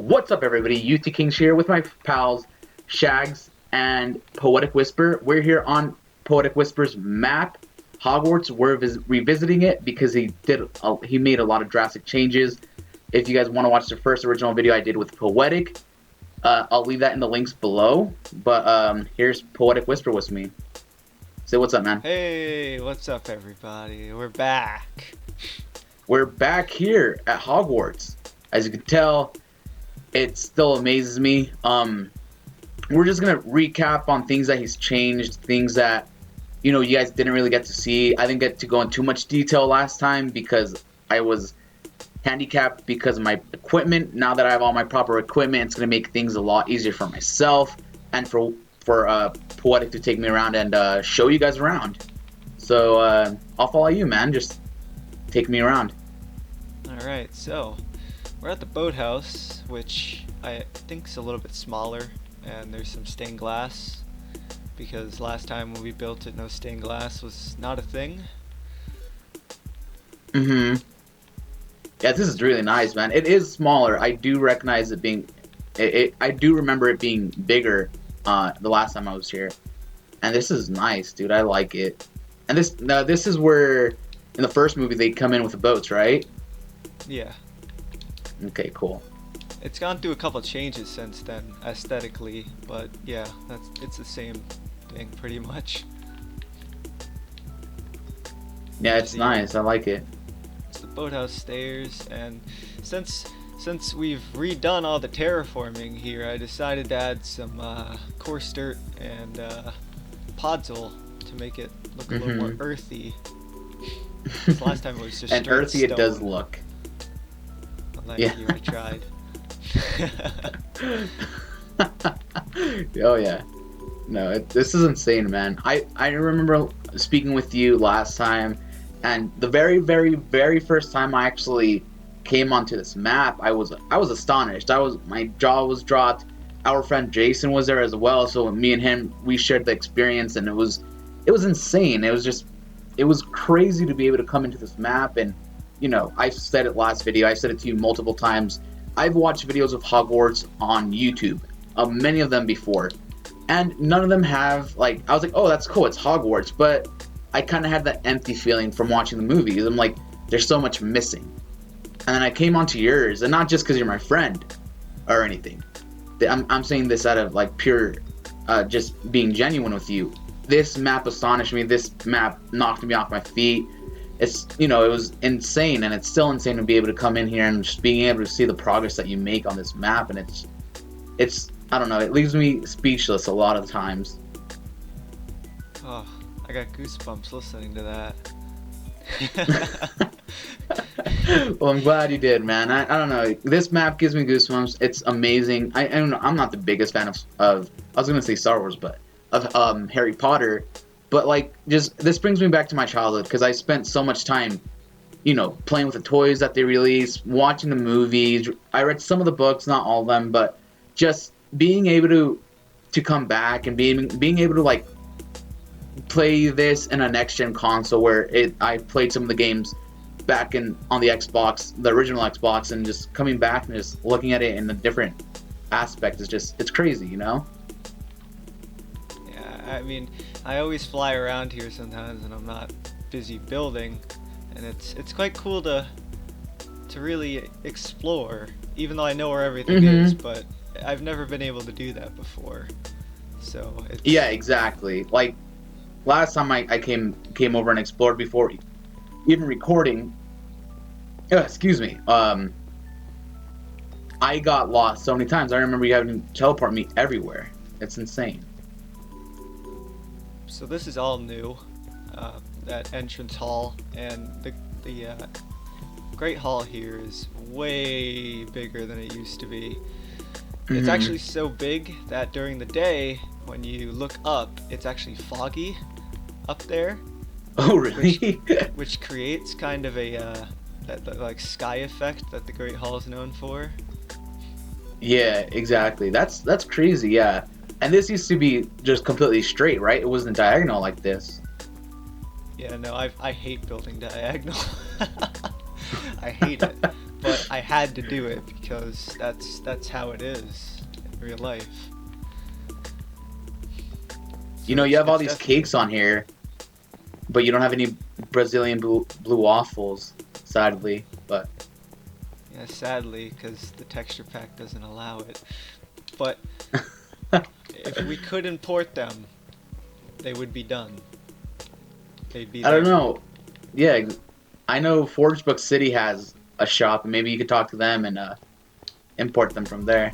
What's up, everybody? Kingster here with my pals Shags and PoeticWhisper. We're here on PoeticWhisper's map, Hogwarts. We're revisiting it because he made a lot of drastic changes. If you guys want to watch the first original video I did with Poetic, I'll leave that in the links below. But here's PoeticWhisper with me. Say what's up, man. Hey, what's up, everybody? We're back. We're back here at Hogwarts. As you can tell, it still amazes me. We're just gonna recap on things that he's changed, things that you guys didn't really get to see. I didn't get to go in too much detail last time because I was handicapped because of my equipment. Now that I have all my proper equipment, it's gonna make things a lot easier for myself and for Poetic to take me around and show you guys around. So I'll follow you, man. Just take me around. All right, so we're at the boathouse, which I think is a little bit smaller, and there's some stained glass because last time when we built it, no stained glass was not a thing. Yeah, this is really nice, man. It is smaller. I do recognize it being. I do remember it being bigger the last time I was here, and this is nice, dude. I like it. And this is where in the first movie they come in with the boats, right? Yeah. Okay, cool. It's gone through a couple changes since then, aesthetically, but yeah, it's the same thing pretty much. Yeah, it's nice. I like it. It's the boathouse stairs, and since we've redone all the terraforming here, I decided to add some coarse dirt and podzol to make it look a little more earthy. Last time it was just and earthy stone. It does look. Thank you, I tried. Oh yeah. No, this is insane, man. I remember speaking with you last time, and the very first time I actually came onto this map, I was astonished. My jaw was dropped. Our friend Jason was there as well, so me and him, we shared the experience, and it was insane. It was crazy to be able to come into this map. And I said it last video, I said it to you multiple times. I've watched videos of Hogwarts on YouTube, many of them before, and none of them have, I was like, oh, that's cool, it's Hogwarts, but I kind of had that empty feeling from watching the movies. I'm like, there's so much missing. And then I came onto yours, and not just because you're my friend or anything. I'm saying this out of pure, just being genuine with you. This map astonished me. This map knocked me off my feet. It was insane, and it's still insane to be able to come in here and just being able to see the progress that you make on this map. And it's I don't know, it leaves me speechless a lot of times. Oh, I got goosebumps listening to that. Well, I'm glad you did, man. I don't know, this map gives me goosebumps. It's amazing. I don't know, I'm not the biggest fan of I was gonna say Star Wars, but of Harry Potter. But just this brings me back to my childhood because I spent so much time, playing with the toys that they released, watching the movies. I read some of the books, not all of them, but just being able to come back and being able to play this in a next gen console where I played some of the games back on the Xbox, the original Xbox, and just coming back and just looking at it in a different aspect it's crazy, Yeah, I mean, I always fly around here sometimes and I'm not busy building, and it's quite cool to really explore, even though I know where everything is, but I've never been able to do that before. So yeah, exactly. Last time I came over and explored before even recording, excuse me, I got lost so many times. I remember you having to teleport me everywhere. It's insane. So this is all new, that entrance hall, and the Great Hall here is way bigger than it used to be. It's actually so big that during the day, when you look up, it's actually foggy up there. Oh, really? Which creates kind of a that sky effect that the Great Hall is known for. Yeah, exactly. That's crazy. Yeah. And this used to be just completely straight, right? It wasn't diagonal like this. Yeah, no, I hate building diagonal. I hate it. But I had to do it because that's how it is in real life. You know, you have all these definitely- cakes on here, but you don't have any Brazilian blue waffles, sadly. But Yeah, sadly, because the texture pack doesn't allow it. But if we could import them, they would be done. They'd be I don't there. know. Yeah, I know Forgebook City has a shop. Maybe you could talk to them and import them from there.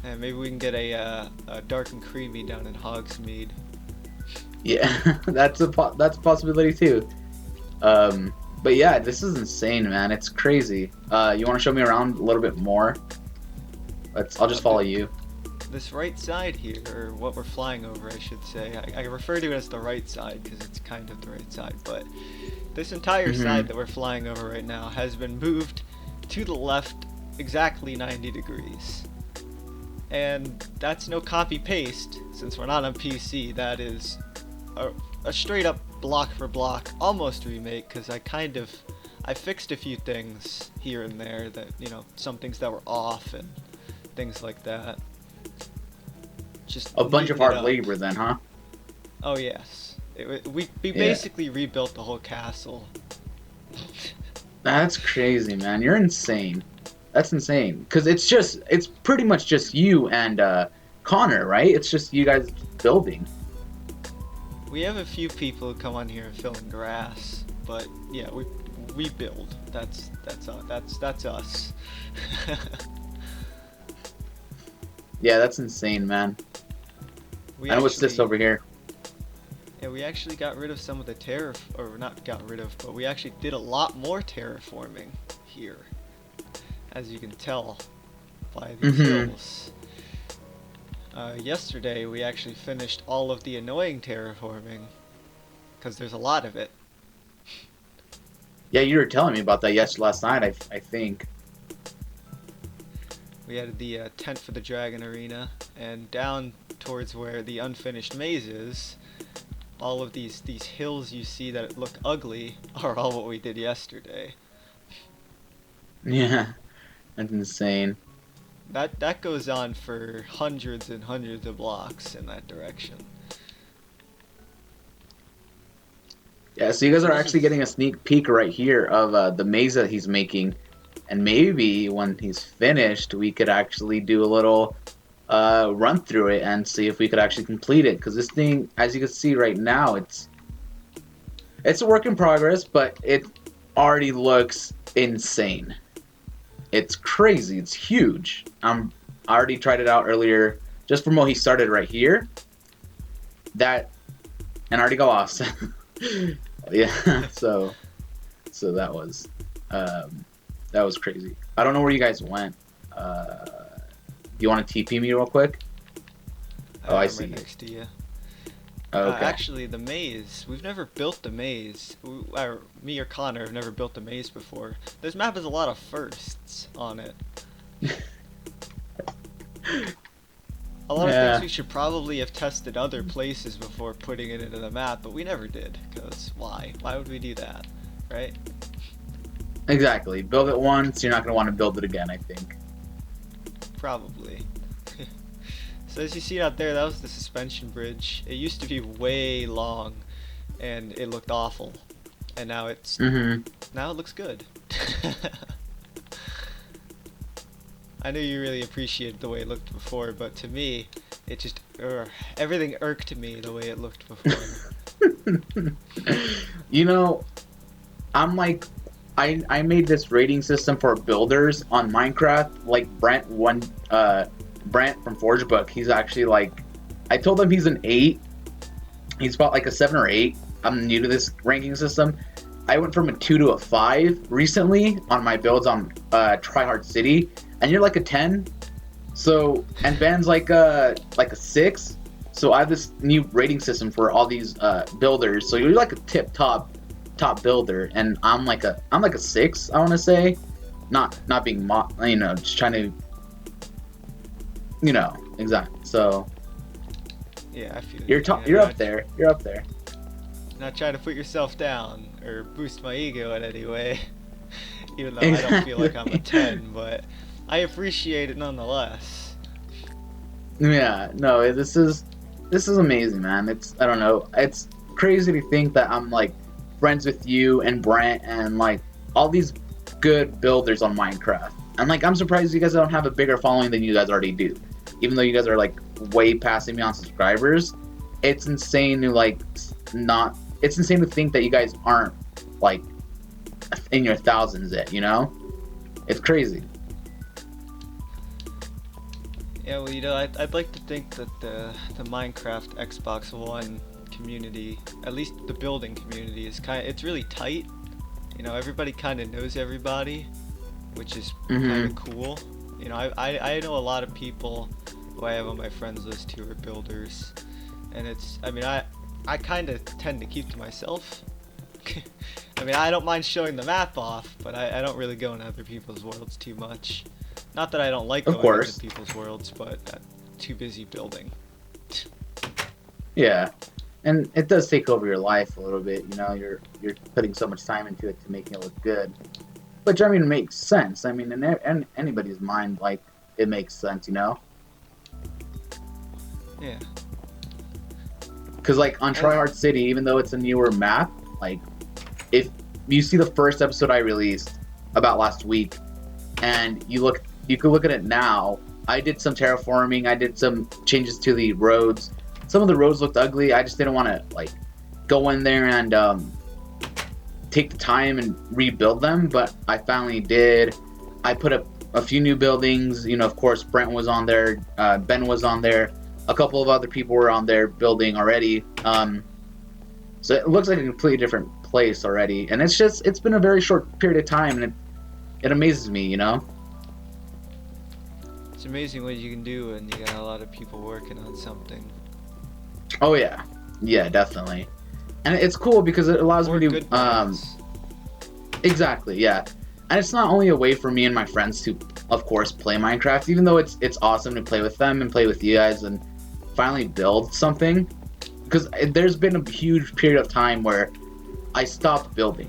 And maybe we can get a dark and creamy down in Hogsmeade. Yeah, that's a possibility too. But yeah, this is insane, man. It's crazy. You want to show me around a little bit more? I'll just follow you. This right side here, or what we're flying over, I should say. I refer to it as the right side because it's kind of the right side, but this entire side that we're flying over right now has been moved to the left exactly 90 degrees. And that's no copy paste, since we're not on PC. That is a straight up block for block, almost remake, because I fixed a few things here and there that, you know, some things that were off and things like that. Just A bunch of neaten hard it up. labor then, huh? Oh yes, we basically rebuilt the whole castle. That's crazy, man. You're insane. That's insane. Because it's pretty much just you and Connor, right? It's just you guys building. We have a few people who come on here and fill in grass, but yeah, we build. That's us. Yeah, that's insane, man. We I know what's this actually- over here. Yeah, we actually got rid of some of the or not got rid of, but we actually did a lot more terraforming here, as you can tell by these hills. Yesterday we actually finished all of the annoying terraforming, because there's a lot of it. Yeah, you were telling me about that last night, I think. We added the tent for the dragon arena, and down towards where the unfinished maze is, all of these hills you see that look ugly are all what we did yesterday. Yeah, that's insane. That goes on for hundreds and hundreds of blocks in that direction. Yeah, so you guys are actually getting a sneak peek right here of the maze that he's making. And maybe when he's finished, we could actually do a little run through it and see if we could actually complete it. Because this thing, as you can see right now, it's a work in progress, but it already looks insane. It's crazy. It's huge. I already tried it out earlier, just from what he started right here. And I already got lost. Yeah. So that was crazy. I don't know where you guys went. You want to TP me real quick? Oh, I I'm see right you. next to you. Okay. Actually, the maze. We've never built a maze. Me or Connor have never built a maze before. This map has a lot of firsts on it. A lot of Yeah. things we should probably have tested other places before putting it into the map, but we never did. Because why? Why would we do that? Right? Exactly. Build it once, you're not going to want to build it again, I think. Probably. So as you see out there, that was the suspension bridge. It used to be way long, and it looked awful. And now now it looks good. I know you really appreciated the way it looked before, but to me, it just everything irked me the way it looked before. You know, I'm like, I made this rating system for builders on Minecraft. Like Brent from Forgebook, he's actually like, I told him he's an 8. He's about like a 7 or 8. I'm new to this ranking system. I went from a 2 to a 5 recently on my builds on Tryhard City, and you're like a 10. So, and Ben's like a 6. So I have this new rating system for all these builders. So you're like a top builder, and I'm like a 6. I want to say, not being just trying to, exactly. So Yeah, I feel you're you. you're up there. You're up there. Not trying to put yourself down or boost my ego in any way. even though I don't feel like I'm a Exactly. 10, but I appreciate it nonetheless. Yeah, no, this is amazing, man. It's I don't know. It's crazy to think that I'm like friends with you and Brent and like all these good builders on Minecraft. And like I'm surprised you guys don't have a bigger following than you guys already do. Even though you guys are like way passing me on subscribers, it's insane to like not it's insane to think that you guys aren't like in your thousands yet, you know? It's crazy. Yeah, well, I'd like to think that the Minecraft Xbox One community, at least the building community, it's really tight. You know, everybody kind of knows everybody, which is kind of Mhm. cool. You know, I know a lot of people who I have on my friends list who are builders, and I mean, I kind of tend to keep to myself. I mean, I don't mind showing the map off, but I don't really go into other people's worlds too much. Not that I don't like Of going into course. people's worlds, but I'm too busy building. Yeah. And it does take over your life a little bit, you know, you're putting so much time into it to making it look good. Which I mean makes sense. I mean in anybody's mind like it makes sense, you know? Yeah. Cuz like on As, Tryhard City, even though it's a newer map, like if you see the first episode I released about last week and you could look at it now. I did some terraforming, I did some changes to the roads. Some of the roads looked ugly. I just didn't want to like go in there and take the time and rebuild them, but I finally did. I put up a few new buildings. You know, of course, Brent was on there, Ben was on there, a couple of other people were on there building already. So it looks like a completely different place already, and it's been a very short period of time, and it amazes me, you know. it's amazing what you can do when you got a lot of people working on something. Oh yeah, yeah, definitely, and it's cool because it allows Or me to good plans. exactly, yeah. And it's not only a way for me and my friends to, of course, play Minecraft, even though it's awesome to play with them and play with you guys and finally build something. Because there's been a huge period of time where I stopped building,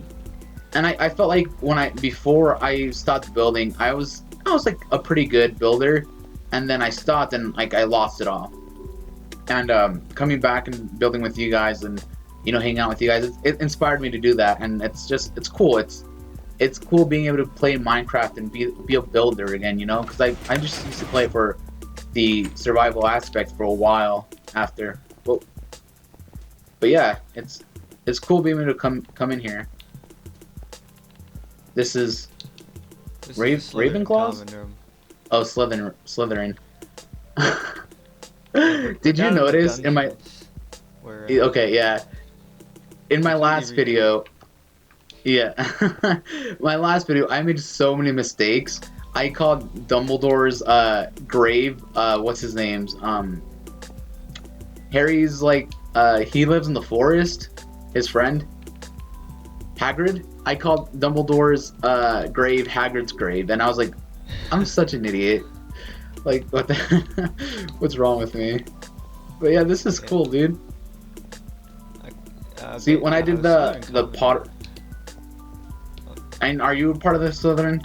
and I felt like before I stopped building, I was like a pretty good builder, and then I stopped and like I lost it all. And coming back and building with you guys and hanging out with you guys, it inspired me to do that, and it's cool. It's cool being able to play Minecraft and be a builder again, because I just used to play for the survival aspect for a while after. But yeah, it's cool being able to come in here. This is This is a Slytherin Ravenclaws? common room. Oh, Slytherin. Yeah, we're Did you down in the notice in my dungeons where okay, yeah, in my completely last redo it. video, yeah, my last video, I made so many mistakes. I called Dumbledore's grave, what's his name's Harry's like he lives in the forest, his friend Hagrid. I called Dumbledore's grave Hagrid's grave, and I was like, I'm such an idiot. Like, what the what's wrong with me? But yeah, this is Yeah. cool, dude. See, But when I yeah, did Slytherin the common pot, room. and are you a part of the Slytherin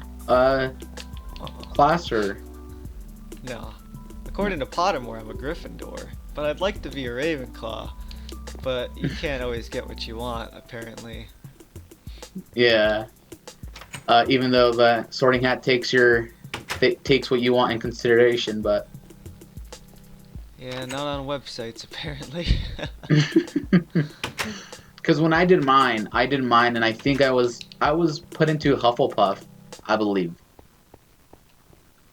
class or? No. According to Pottermore, I'm a Gryffindor, but I'd like to be a Ravenclaw. But you can't always get what you want, apparently. Yeah. Even though the Sorting Hat takes what you want in consideration, but Yeah, not on websites, apparently. because when I did mine, and I think I was put into Hufflepuff, I believe,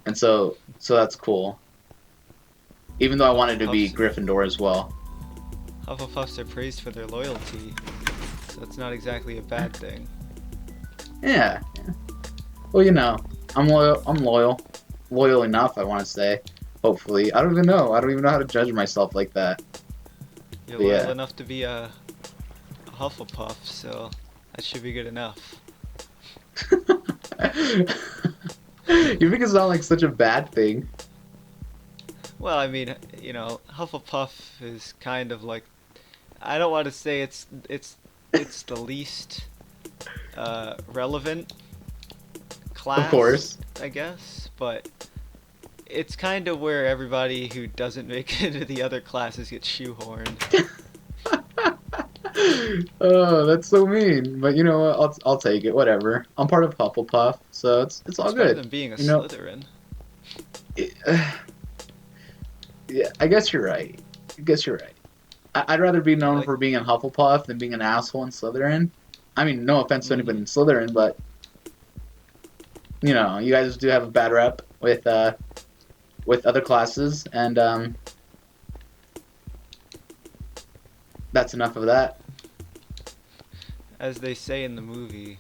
and so that's cool. Even though I wanted to be Hufflepuffs, Gryffindor as well. Hufflepuffs are praised for their loyalty, so that's not exactly a bad thing. Yeah. Well, I'm loyal. Loyal enough, I want to say. Hopefully, I don't even know. I don't even know how to judge myself like that. You're But loyal yeah. enough to be a Hufflepuff, so that should be good enough. You make it sound like such a bad thing. Well, I mean, Hufflepuff is kind of like, I don't want to say it's the least relevant, class, Of course. I guess, but it's kind of where everybody who doesn't make it into the other classes gets shoehorned. Oh, that's so mean. But you know what? I'll take it. Whatever. I'm part of Hufflepuff, so it's all It's better good. than being a You know, Slytherin. it, yeah. I guess you're right. I guess you're right. I'd rather be known Like, for being a Hufflepuff than being an asshole in Slytherin. I mean, no offense to anybody mhm. in Slytherin, but you know, you guys do have a bad rep with other classes, and that's enough of that. As they say in the movie,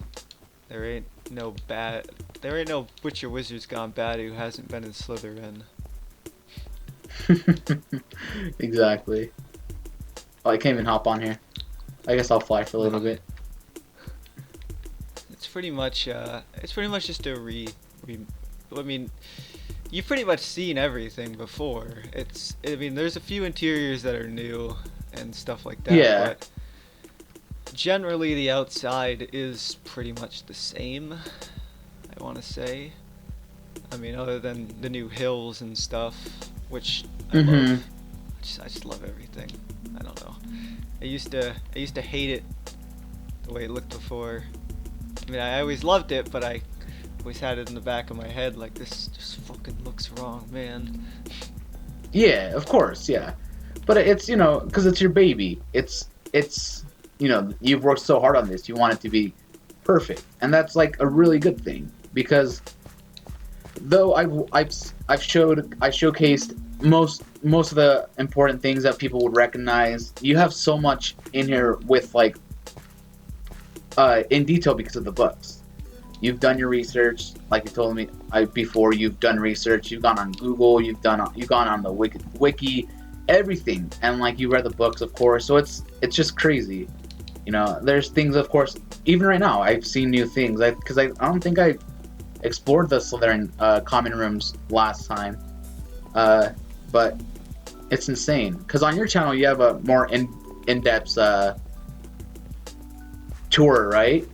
there ain't no bad, there ain't no Witcher Wizard's gone bad who hasn't been in Slytherin. Exactly. Oh, I can't even hop on here. I guess I'll fly for a little bit. It's pretty much just a I mean, you've pretty much seen everything before. I mean, there's a few interiors that are new and stuff like that, Yeah. but generally the outside is pretty much the same, I want to say. I mean, other than the new hills and stuff, which I love. I just love everything. I don't know. I used to hate it the way it looked before. I mean, I always loved it, but I always had it in the back of my head like, this just fucking looks wrong, man. Yeah, of course, yeah. But it's, you know, because it's your baby. It's, you know, you've worked so hard on this. You want it to be perfect, and that's like a really good thing. Because though I showcased most of the important things that people would recognize, you have so much in here with like in detail because of the books. You've done your research, like you told me before. You've done research. You've gone on Google. You've gone on the wiki, everything, and like you read the books, of course. So it's just crazy. You know, there's things, of course. Even right now, I've seen new things. Because I don't think I explored the Slytherin common rooms last time, but it's insane. Because on your channel, you have a more in-depth tour, right?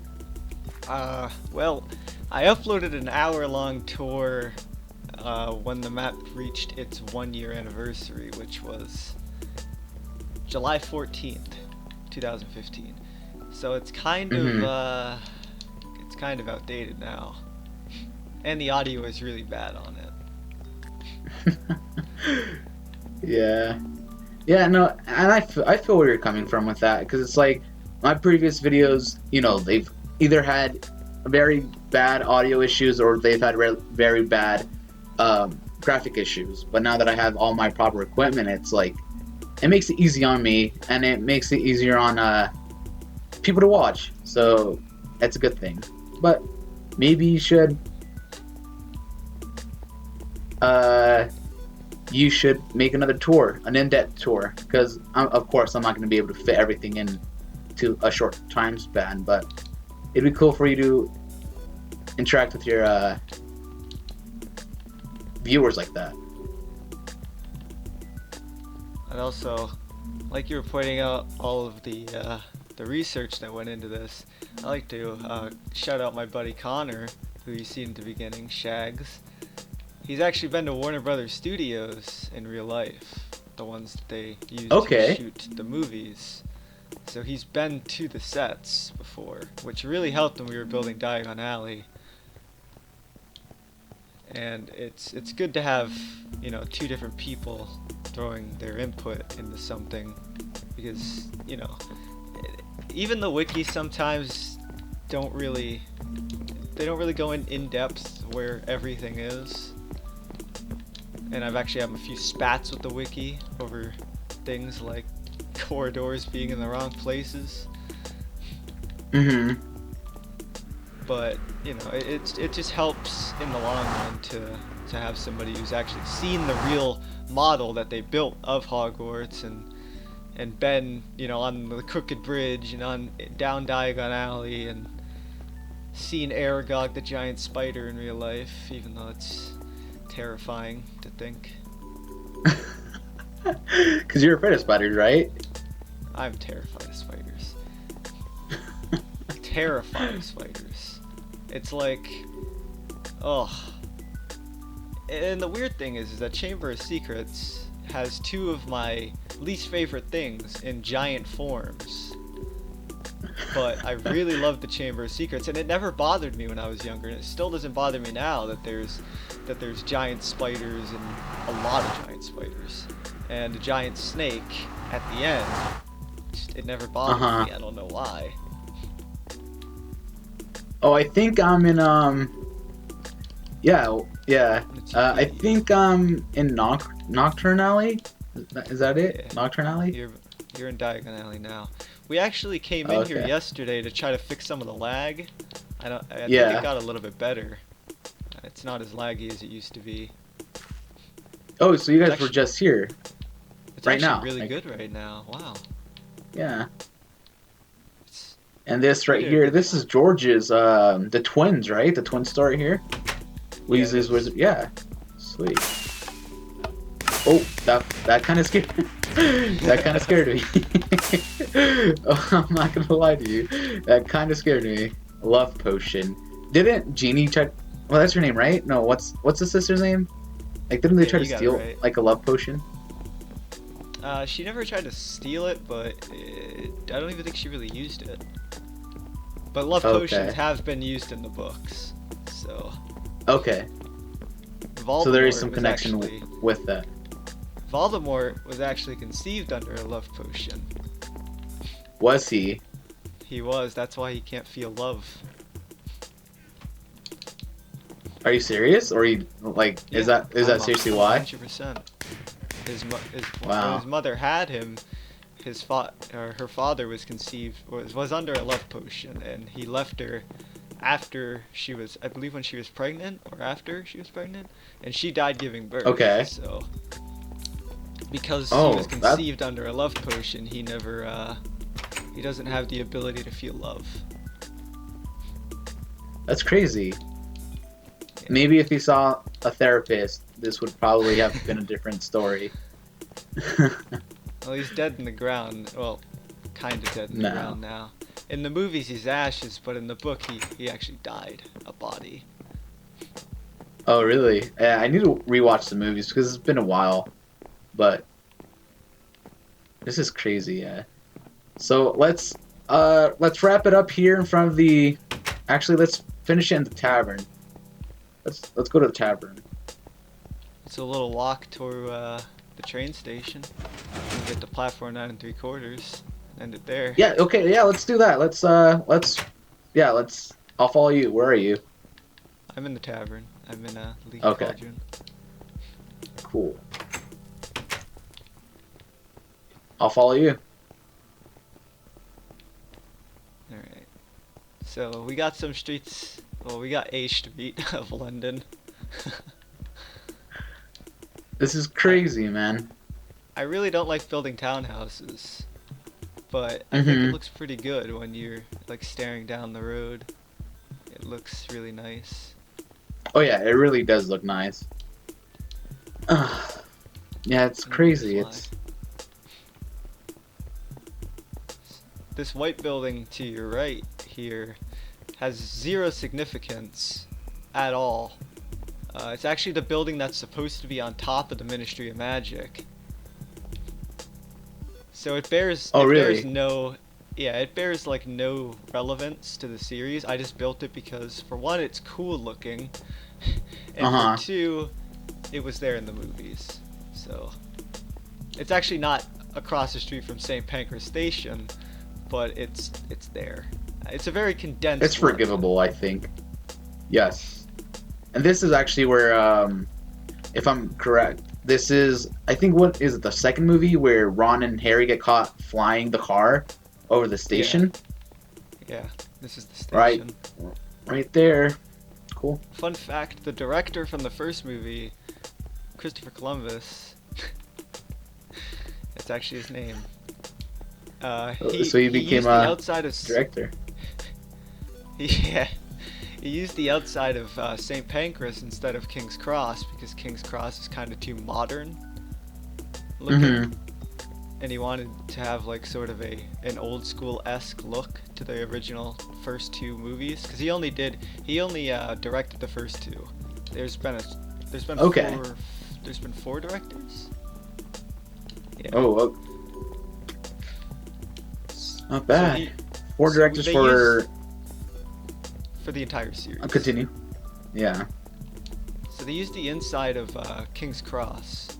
Well, I uploaded an hour-long tour when the map reached its 1-year anniversary, which was July 14th, 2015. So it's kind of outdated now, and the audio is really bad on it. Yeah, no, and I feel where you're coming from with that, because it's like my previous videos, you know, they've either had very bad audio issues or they've had very bad graphic issues. But now that I have all my proper equipment, it's like it makes it easy on me, and it makes it easier on people to watch. So that's a good thing. But maybe you should make another tour, an in-depth tour, because of course I'm not going to be able to fit everything in to a short time span, but it'd be cool for you to interact with your viewers like that. And also, like you were pointing out all of the research that went into this, I like to shout out my buddy Connor, who you see in the beginning, Shags. He's actually been to Warner Brothers Studios in real life, the ones that they used to shoot the movies. So he's been to the sets before, which really helped when we were building Diagon Alley. And it's good to have, you know, two different people throwing their input into something, because, you know, even the wiki sometimes don't really go in depth where everything is. And I've actually had a few spats with the wiki over things like corridors being in the wrong places. But, you know, it just helps in the long run to have somebody who's actually seen the real model that they built of Hogwarts and been, you know, on the Crooked Bridge and down Diagon Alley and seen Aragog the giant spider in real life, even though it's terrifying to think. Because you're afraid of spiders, right? I'm terrified of spiders. Terrified of spiders. It's like, Oh. And the weird thing is that Chamber of Secrets has two of my least favorite things in giant forms. But I really love the Chamber of Secrets, and it never bothered me when I was younger, and it still doesn't bother me now that there's giant spiders and a lot of giant spiders and a giant snake at the end. It never bothered me. I don't know why. Oh, I think I'm in yeah. I think I'm in Nocturne Alley. Is that it? Yeah. Nocturne Alley? You're in Diagon Alley now. We actually came in here yesterday to try to fix some of the lag. I think it got a little bit better. It's not as laggy as it used to be. Oh, so you guys were just here. It's right now. Really good right now. Wow. Yeah. And this right here, this is George's, the twins, right? The twin story here. Weasley's wizard. Yeah. Sweet. Oh, that kind of scared. That kind of scared me. Oh, I'm not gonna lie to you. That kind of scared me. Love potion. Didn't Jeannie try? Well, that's her name, right? No, what's the sister's name? Like, didn't they try to steal like a love potion? She never tried to steal it, but I don't even think she really used it. But love potions have been used in the books, so. Okay. Voldemort so there is some connection with that. Voldemort was actually conceived under a love potion. Was he? He was. That's why he can't feel love. Are you serious? Or you like? Yeah, is that seriously why? 100%. Wow. When his mother had him, her father was conceived was under a love potion, and he left her after she was, I believe, when she was pregnant or after she was pregnant, and she died giving birth. Okay. So because he was conceived under a love potion, he never he doesn't have the ability to feel love. That's crazy. Yeah. Maybe if he saw a therapist, this would probably have been a different story. Well, he's dead in the ground. Well, kind of dead in the ground now. In the movies, he's ashes, but in the book, he actually died. A body. Oh, really? Yeah, I need to rewatch the movies because it's been a while. But this is crazy, yeah. So let's wrap it up here in front of the. Actually, let's finish it in the tavern. Let's go to the tavern. It's a little walk to the train station. We'll get to platform 9 3/4. End it there. Yeah. Okay. Yeah. Let's do that. Let's. I'll follow you. Where are you? I'm in the tavern. I'm in a League Cauldron. Cool. I'll follow you. Alright. So we got some streets. Well, we got a street of London. This is crazy, man. I really don't like building townhouses, but I think it looks pretty good when you're like staring down the road. It looks really nice. Oh yeah, it really does look nice. Yeah, it's crazy. This white building to your right here has zero significance at all. It's actually the building that's supposed to be on top of the Ministry of Magic. So it bears bears no like no relevance to the series. I just built it because for one, it's cool looking, and for two, it was there in the movies. So it's actually not across the street from St. Pancras Station, but it's there. It's a very condensed. It's forgivable, I think. Yes. And this is actually where, if I'm correct, this is, I think, what is it, the second movie where Ron and Harry get caught flying the car over the station? Yeah, this is the station. Right there. Cool. Fun fact, the director from the first movie, Christopher Columbus, it's actually his name. So he became a director. Yeah. He used the outside of St. Pancras instead of King's Cross because King's Cross is kind of too modern looking. and he wanted to have like sort of an old school-esque look to the original first two movies, because he only directed the first two. There's been Okay. four directors. Yeah. Oh, not bad. So 4 directors for the entire series. continue. Yeah. So they used the inside of King's Cross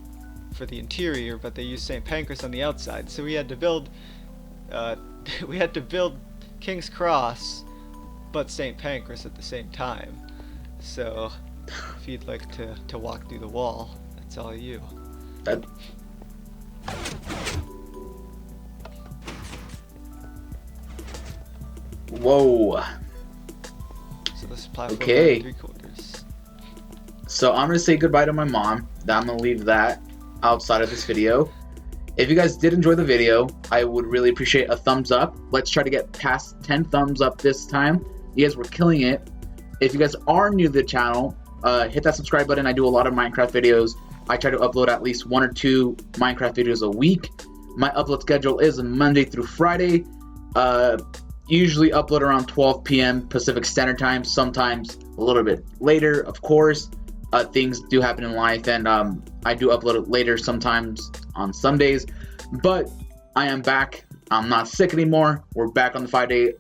for the interior, but they used St. Pancras on the outside. So we had to build King's Cross, but St. Pancras at the same time. So if you'd like to walk through the wall, that's all you. That. Whoa. So this is platform Okay. 3/4. So I'm gonna say goodbye to my mom. I'm gonna leave that outside of this video. If you guys did enjoy the video, I would really appreciate a thumbs up. Let's try to get past 10 thumbs up this time. You guys were killing it. If you guys are new to the channel, hit that subscribe button. I do a lot of Minecraft videos. I try to upload at least 1 or 2 Minecraft videos a week. My upload schedule is Monday through Friday. Usually upload around 12 p.m. Pacific Standard Time, sometimes a little bit later, of course. Things do happen in life, and I do upload it later sometimes on Sundays. But I am back. I'm not sick anymore. We're back on the 5-day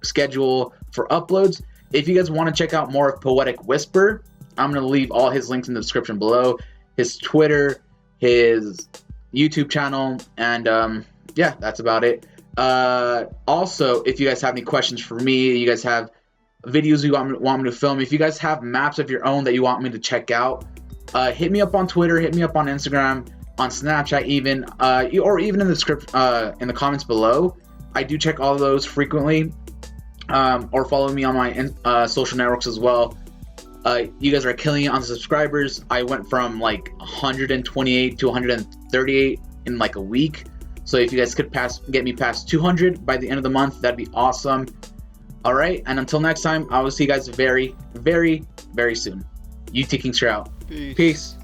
schedule for uploads. If you guys want to check out more of PoeticWhisper, I'm going to leave all his links in the description below. His Twitter, his YouTube channel, and yeah, that's about it. Also, if you guys have any questions for me, you guys have videos you want me to film, if you guys have maps of your own that you want me to check out, hit me up on Twitter, hit me up on Instagram, on Snapchat even, or even in the in the comments below. I do check all of those frequently, or follow me on my social networks as well. You guys are killing it on the subscribers. I went from like 128 to 138 in like a week. So if you guys could get me past 200 by the end of the month, that'd be awesome. All right, and until next time, I will see you guys very, very, very soon. UT Kingster out. Peace. Peace.